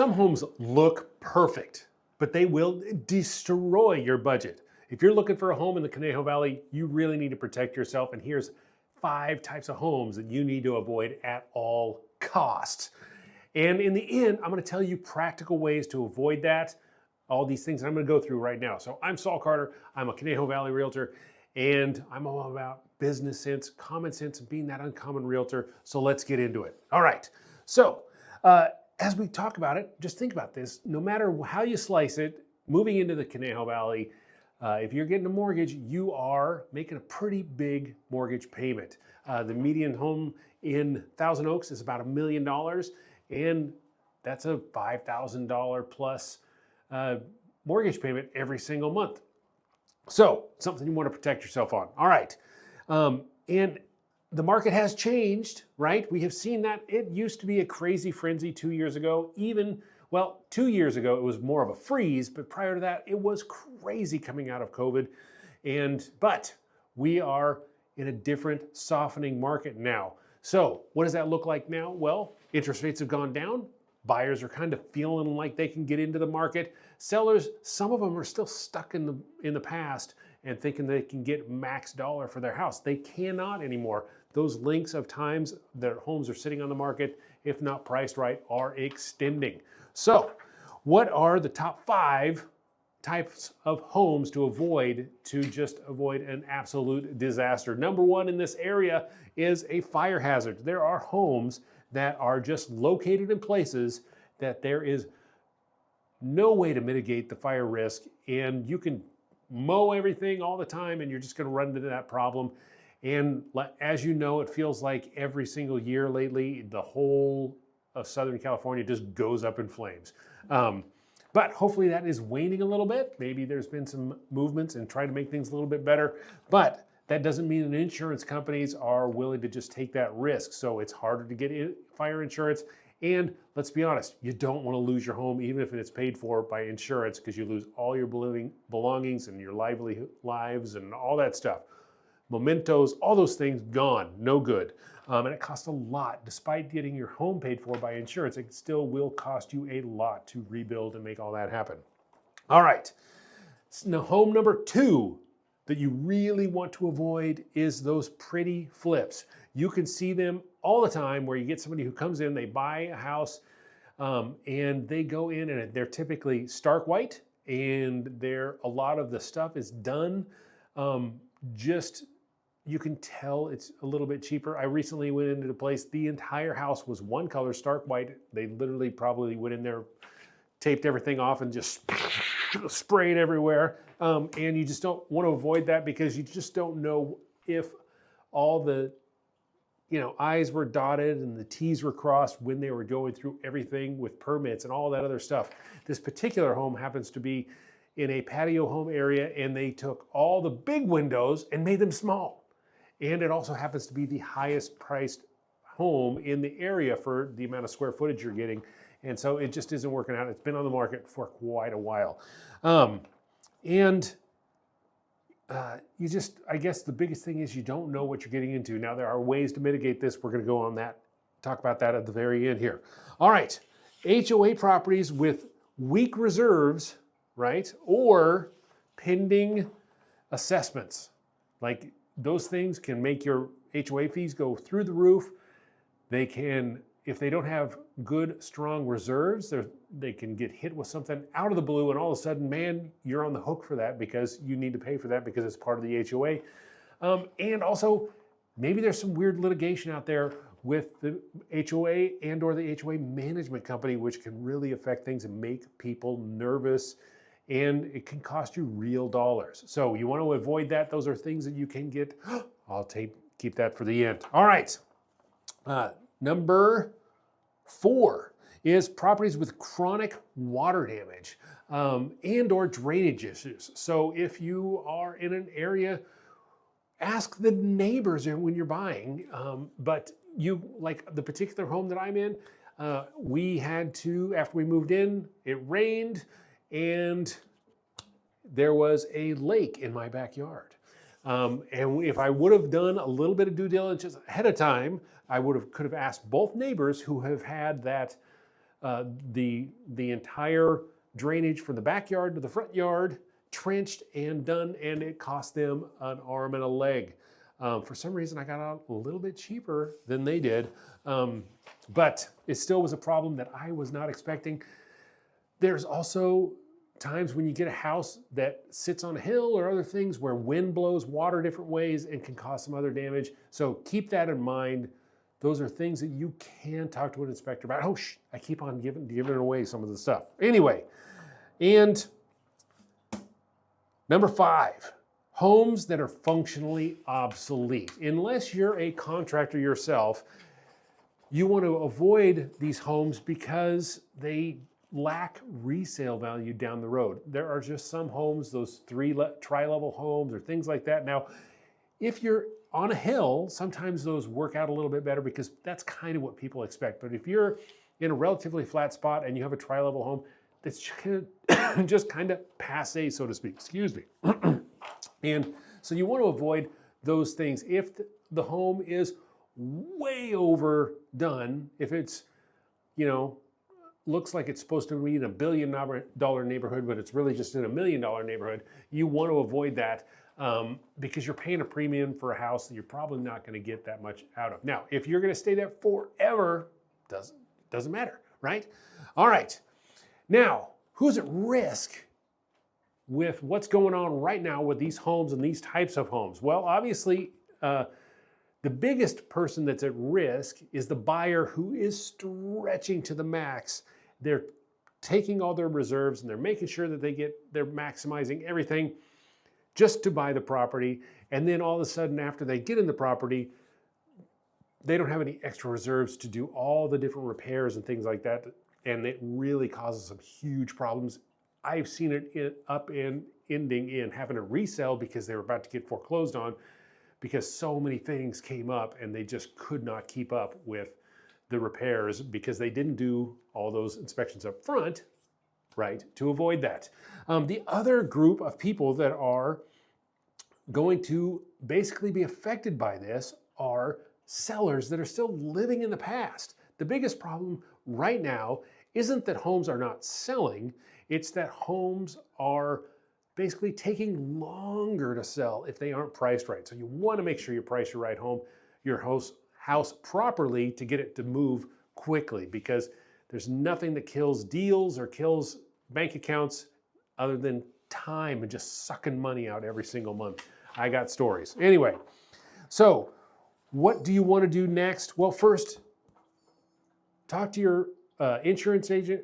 Some homes look perfect, but they will destroy your budget. If you're looking for a home in the Conejo Valley, you really need to protect yourself. And here's 5 types of homes that you need to avoid at all costs. And in the end, I'm going to tell you practical ways to avoid that. All these things I'm going to go through right now. So I'm Saul Carter. I'm a Conejo Valley realtor, and I'm all about business sense, common sense, and being that uncommon realtor. So let's get into it. All right. So, as we talk about it, just think about this. No matter how you slice it, moving into the Conejo Valley, if you're getting a mortgage, you are making a pretty big mortgage payment. The median home in Thousand Oaks is about $1 million, and that's a $5,000 plus mortgage payment every single month. So, something you want to protect yourself on. All right. And the market has changed, right? We have seen that. It used to be a crazy frenzy 2 years ago. 2 years ago, it was more of a freeze, but prior to that, it was crazy coming out of COVID. But we are in a different softening market now. So what does that look like now? Well, interest rates have gone down. Buyers are kind of feeling like they can get into the market. Sellers, some of them are still stuck in the past and thinking they can get max dollar for their house. They cannot anymore. Those lengths of times that homes are sitting on the market, if not priced right, are extending. So what are the top 5 types of homes to just avoid an absolute disaster? Number 1 in this area is a fire hazard. There are homes that are just located in places that there is no way to mitigate the fire risk, and you can mow everything all the time and you're just going to run into that problem. And as you know, it feels like every single year lately, the whole of Southern California just goes up in flames. But hopefully that is waning a little bit. Maybe there's been some movements and trying to make things a little bit better. But that doesn't mean that insurance companies are willing to just take that risk. So it's harder to get fire insurance. And let's be honest, you don't want to lose your home, even if it's paid for by insurance, because you lose all your belongings and your lives and all that stuff. Mementos, all those things gone, no good. And it costs a lot. Despite getting your home paid for by insurance, it still will cost you a lot to rebuild and make all that happen. All right, now home number 2 that you really want to avoid is those pretty flips. You can see them all the time where you get somebody who comes in, they buy a house, and they go in and they're typically stark white, and a lot of the stuff is done you can tell it's a little bit cheaper. I recently went into a place, the entire house was one color, stark white. They literally probably went in there, taped everything off and just sprayed everywhere. And you just don't want to avoid that because you just don't know if all the I's were dotted and the T's were crossed when they were going through everything with permits and all that other stuff. This particular home happens to be in a patio home area, and they took all the big windows and made them small. And it also happens to be the highest priced home in the area for the amount of square footage you're getting. And so it just isn't working out. It's been on the market for quite a while. I guess the biggest thing is you don't know what you're getting into. Now, there are ways to mitigate this. We're going to go on that, talk about that at the very end here. All right, HOA properties with weak reserves, right? Or pending assessments. Like those things can make your HOA fees go through the roof. They can, if they don't have good, strong reserves, they can get hit with something out of the blue, and all of a sudden, man, you're on the hook for that because you need to pay for that because it's part of the HOA. And also, maybe there's some weird litigation out there with the HOA and or the HOA management company, which can really affect things and make people nervous, and it can cost you real dollars. So you want to avoid that. Those are things that you can get. I'll keep that for the end. All right. Number 4 is properties with chronic water damage and or drainage issues. So if you are in an area, ask the neighbors when you're buying. But like the particular home that I'm in, we had to, after we moved in, it rained, and there was a lake in my backyard. And if I would have done a little bit of due diligence ahead of time, I could have asked both neighbors who have had that the entire drainage from the backyard to the front yard, trenched and done, and it cost them an arm and a leg. For some reason, I got out a little bit cheaper than they did, but it still was a problem that I was not expecting. There's also times when you get a house that sits on a hill or other things where wind blows water different ways and can cause some other damage. So keep that in mind. Those are things that you can talk to an inspector about. Oh, I keep on giving away some of the stuff. Anyway, and number 5, homes that are functionally obsolete. Unless you're a contractor yourself, you want to avoid these homes because they lack resale value down the road. There are just some homes, those tri-level homes or things like that. Now, if you're on a hill, sometimes those work out a little bit better because that's kind of what people expect. But if you're in a relatively flat spot and you have a tri-level home, that's just kind of passe, so to speak. Excuse me. And so you want to avoid those things. If the home is way overdone, if it's, looks like it's supposed to be in $1 billion neighborhood, but it's really just in $1 million neighborhood, you want to avoid that because you're paying a premium for a house that you're probably not going to get that much out of. Now, if you're going to stay there forever, doesn't matter, right? All right. Now, who's at risk with what's going on right now with these homes and these types of homes? Well, obviously, the biggest person that's at risk is the buyer who is stretching to the max. They're taking all their reserves and they're making sure that they're maximizing everything just to buy the property. And then all of a sudden, after they get in the property, they don't have any extra reserves to do all the different repairs and things like that. And it really causes some huge problems. I've seen it up and ending in having to resell because they were about to get foreclosed on because so many things came up and they just could not keep up with the repairs because they didn't do all those inspections up front, right, to avoid that. The other group of people that are going to basically be affected by this are sellers that are still living in the past. The biggest problem right now isn't that homes are not selling, it's that homes are basically taking longer to sell if they aren't priced right. So you want to make sure you price your house properly to get it to move quickly, because there's nothing that kills deals or kills bank accounts other than time and just sucking money out every single month. I got stories. Anyway, so what do you want to do next? Well, first, talk to your insurance agent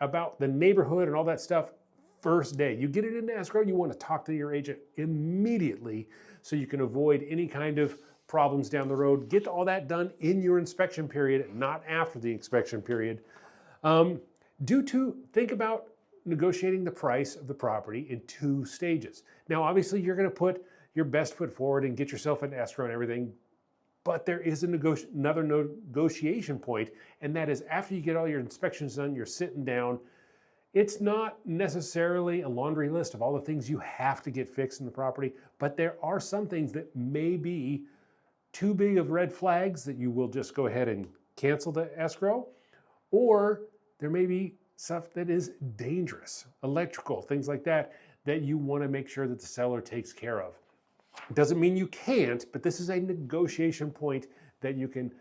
about the neighborhood and all that stuff first day. You get it into escrow, you want to talk to your agent immediately so you can avoid any kind of problems down the road. Get all that done in your inspection period, not after the inspection period. Think about negotiating the price of the property in 2 stages. Now, obviously, you're going to put your best foot forward and get yourself an escrow and everything, but there is another negotiation point, and that is after you get all your inspections done, you're sitting down. It's not necessarily a laundry list of all the things you have to get fixed in the property, but there are some things that may be too big of red flags that you will just go ahead and cancel the escrow, or there may be stuff that is dangerous, electrical, things like that, that you want to make sure that the seller takes care of. It doesn't mean you can't, but this is a negotiation point that you can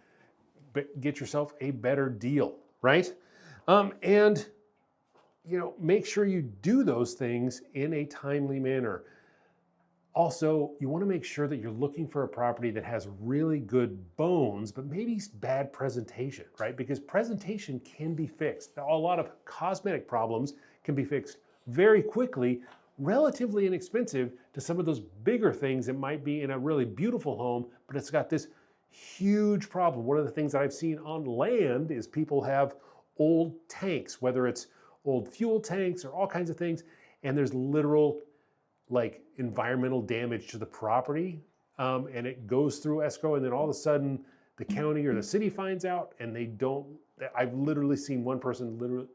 get yourself a better deal, right? And make sure you do those things in a timely manner. Also, you want to make sure that you're looking for a property that has really good bones, but maybe bad presentation, right? Because presentation can be fixed. A lot of cosmetic problems can be fixed very quickly, relatively inexpensive to some of those bigger things that might be in a really beautiful home, but it's got this huge problem. One of the things that I've seen on land is people have old tanks, whether it's old fuel tanks or all kinds of things, and there's literal environmental damage to the property, and it goes through escrow, and then all of a sudden the county or the city finds out, and I've literally seen one person literally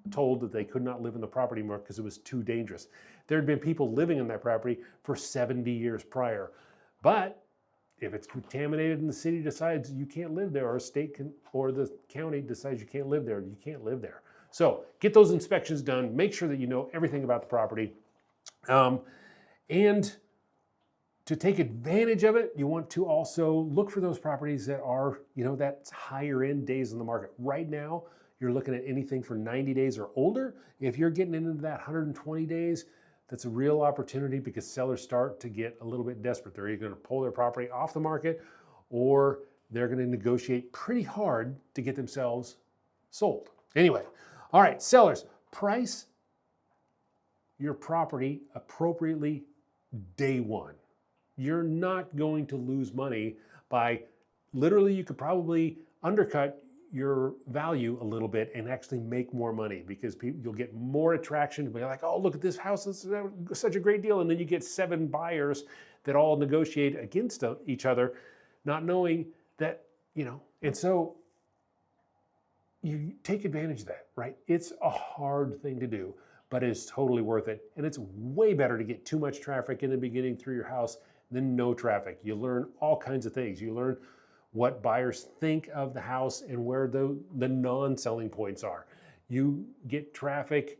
told that they could not live in the property anymore because it was too dangerous. There had been people living in that property for 70 years prior, but if it's contaminated and the city decides you can't live there, or or the county decides you can't live there, you can't live there. So get those inspections done. Make sure that you know everything about the property. And to take advantage of it, you want to also look for those properties that are, that's higher end days on the market. Right now, you're looking at anything for 90 days or older. If you're getting into that 120 days, that's a real opportunity, because sellers start to get a little bit desperate. They're either going to pull their property off the market, or they're going to negotiate pretty hard to get themselves sold. Anyway, all right, sellers, price your property appropriately day one. You're not going to lose money by, literally, you could probably undercut your value a little bit and actually make more money, because you'll get more attraction to be like, oh, look at this house, this is such a great deal. And then you get 7 buyers that all negotiate against each other, not knowing that, and so you take advantage of that, right? It's a hard thing to do, but it's totally worth it. And it's way better to get too much traffic in the beginning through your house than no traffic. You learn all kinds of things. You learn what buyers think of the house and where the non-selling points are. You get traffic,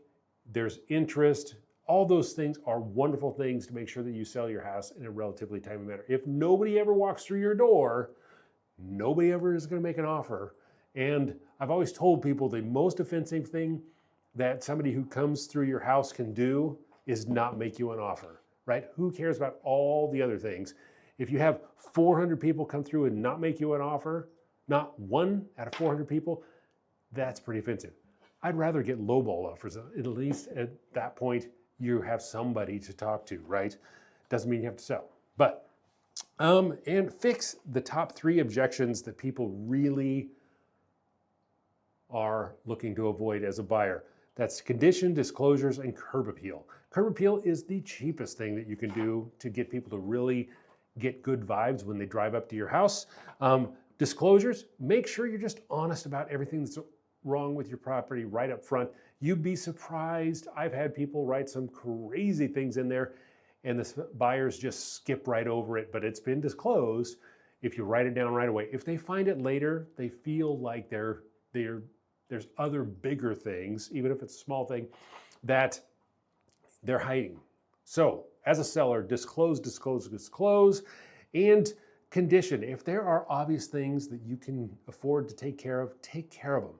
there's interest. All those things are wonderful things to make sure that you sell your house in a relatively timely manner. If nobody ever walks through your door, nobody ever is going to make an offer. And I've always told people the most offensive thing that somebody who comes through your house can do is not make you an offer, right? Who cares about all the other things? If you have 400 people come through and not make you an offer, not 1 out of 400 people, that's pretty offensive. I'd rather get lowball offers. At least at that point, you have somebody to talk to, right? Doesn't mean you have to sell. But, and fix the top 3 objections that people really are looking to avoid as a buyer. That's condition, disclosures, and curb appeal. Curb appeal is the cheapest thing that you can do to get people to really get good vibes when they drive up to your house. Disclosures, make sure you're just honest about everything that's wrong with your property right up front. You'd be surprised. I've had people write some crazy things in there, and the buyers just skip right over it, but it's been disclosed if you write it down right away. If they find it later, they feel like there's other bigger things, even if it's a small thing, that they're hiding. So as a seller, disclose, disclose, disclose, and condition. If there are obvious things that you can afford to take care of them.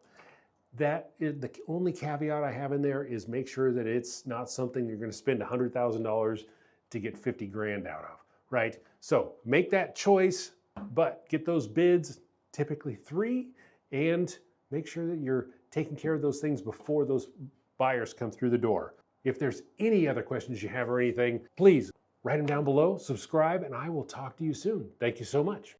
That is the only caveat I have in there, is make sure that it's not something you're going to spend $100,000 to get 50 grand out of, right? So make that choice, but get those bids, typically 3, and make sure that you're taking care of those things before those buyers come through the door. If there's any other questions you have or anything, please write them down below, subscribe, and I will talk to you soon. Thank you so much.